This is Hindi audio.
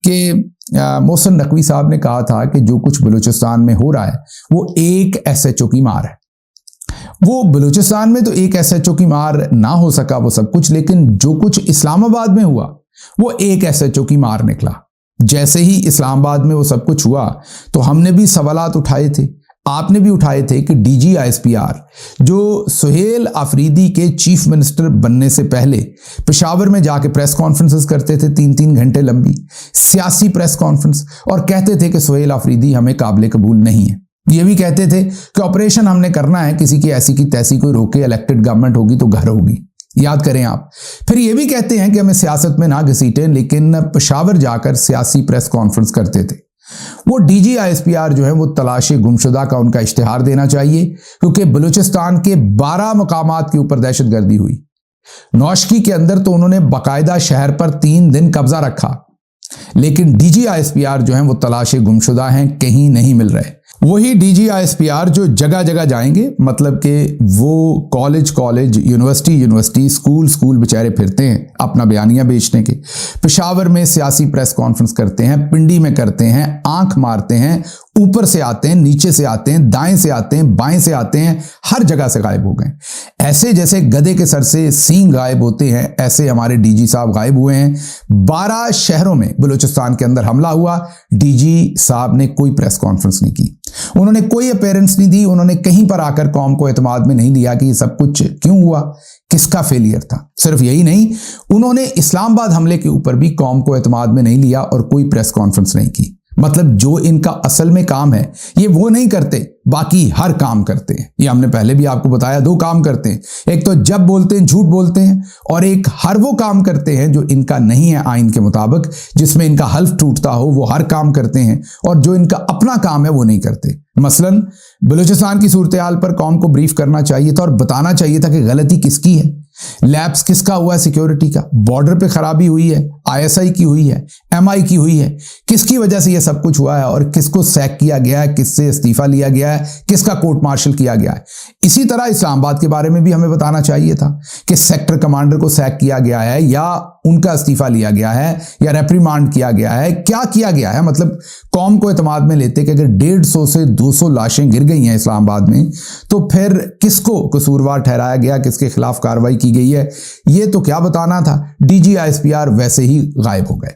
कि मोहसिन नकवी साहब ने कहा था कि जो कुछ बलूचिस्तान में हो रहा है वो एक एसएचओ की मार है। वो बलूचिस्तान में तो एक एसएचओ की मार ना हो सका वो सब कुछ, लेकिन जो कुछ इस्लामाबाद में हुआ वो एक एसएचओ की मार निकला। जैसे ही इस्लामाबाद में वो सब कुछ हुआ तो हमने भी सवालात उठाए थे, आपने भी उठाए थे कि डीजी आईएसपीआर जो सुहेल अफरीदी के चीफ मिनिस्टर बनने से पहले पेशावर में जाके प्रेस कॉन्फ्रेंसेस करते थे, 3-3 घंटे लंबी सियासी प्रेस कॉन्फ्रेंस, और कहते थे कि सुहेल अफरीदी हमें काबिल कबूल नहीं है। ये भी कहते थे कि ऑपरेशन हमने करना है, किसी की ऐसी की तैसी कोई रोके, इलेक्टेड गवर्नमेंट होगी तो घर होगी, याद करें आप। फिर ये भी कहते हैं कि हमें सियासत में ना घसीटें, लेकिन पेशावर जाकर सियासी प्रेस कॉन्फ्रेंस करते थे। वो डीजी आईएसपीआर जो है वो तलाशी गुमशुदा का उनका इश्तिहार देना चाहिए, क्योंकि बलूचिस्तान के 12 मकामात के ऊपर दहशतगर्दी हुई। नौशकी के अंदर तो उन्होंने बाकायदा शहर पर 3 दिन कब्जा रखा, लेकिन डीजी आईएसपीआर जो है वो तलाशी गुमशुदा हैं, कहीं नहीं मिल रहे। वही डीजी आईएसपीआर जो जगह जगह जाएंगे, मतलब कि वो कॉलेज यूनिवर्सिटी स्कूल बेचारे फिरते हैं अपना बयानिया बेचने के। पेशावर में सियासी प्रेस कॉन्फ्रेंस करते हैं, पिंडी में करते हैं, आंख मारते हैं, ऊपर से आते हैं, नीचे से आते हैं, दाएं से आते हैं, बाएं से आते हैं, हर जगह से गायब हो गए। ऐसे जैसे गधे के सर से सींग गायब होते हैं, ऐसे हमारे डीजी साहब गायब हुए हैं। 12 शहरों में बलूचिस्तान के अंदर हमला हुआ, डीजी साहब ने कोई प्रेस कॉन्फ्रेंस नहीं की, उन्होंने कोई अपीयरेंस नहीं दी, उन्होंने कहीं पर आकर कौम को एतमाद में नहीं लिया कि ये सब कुछ क्यों हुआ, किसका फेलियर था। सिर्फ यही नहीं, उन्होंने इस्लामाबाद हमले के ऊपर भी कौम को एतमाद में नहीं लिया और कोई प्रेस कॉन्फ्रेंस नहीं की। मतलब जो इनका असल में काम है ये वो नहीं करते, बाकी हर काम करते हैं। ये हमने पहले भी आपको बताया, 2 काम करते हैं, एक तो जब बोलते हैं झूठ बोलते हैं, और एक हर वो काम करते हैं जो इनका नहीं है आइन के मुताबिक, जिसमें इनका हल्फ टूटता हो, वो हर काम करते हैं, और जो इनका अपना काम है वो नहीं करते। मसलन बलूचिस्तान की सूरत हाल पर कौम को ब्रीफ करना चाहिए था और बताना चाहिए था कि गलती किसकी है, लैप्स किसका हुआ है सिक्योरिटी का, बॉर्डर पे खराबी हुई है, आईएसआई की हुई है, एमआई की हुई है, किसकी वजह से ये सब कुछ हुआ है, और किसको सैक किया गया है, किससे इस्तीफा लिया गया है, किसका कोर्ट मार्शल किया गया है। इसी तरह इस्लामाबाद के बारे में भी हमें बताना चाहिए था कि सेक्टर कमांडर को सैक किया गया है, या उनका इस्तीफा लिया गया है, या रेप्रीमांड किया गया है, क्या किया गया है। मतलब कौम को एतमाद में लेते कि अगर 150 से 200 लाशें गिर गई हैं इस्लामाबाद में, तो फिर किसको कसूरवार ठहराया गया, किसके खिलाफ कार्रवाई की गई है, ये तो क्या बताना था। डीजी आईएसपीआर वैसे ही गायब हो गए।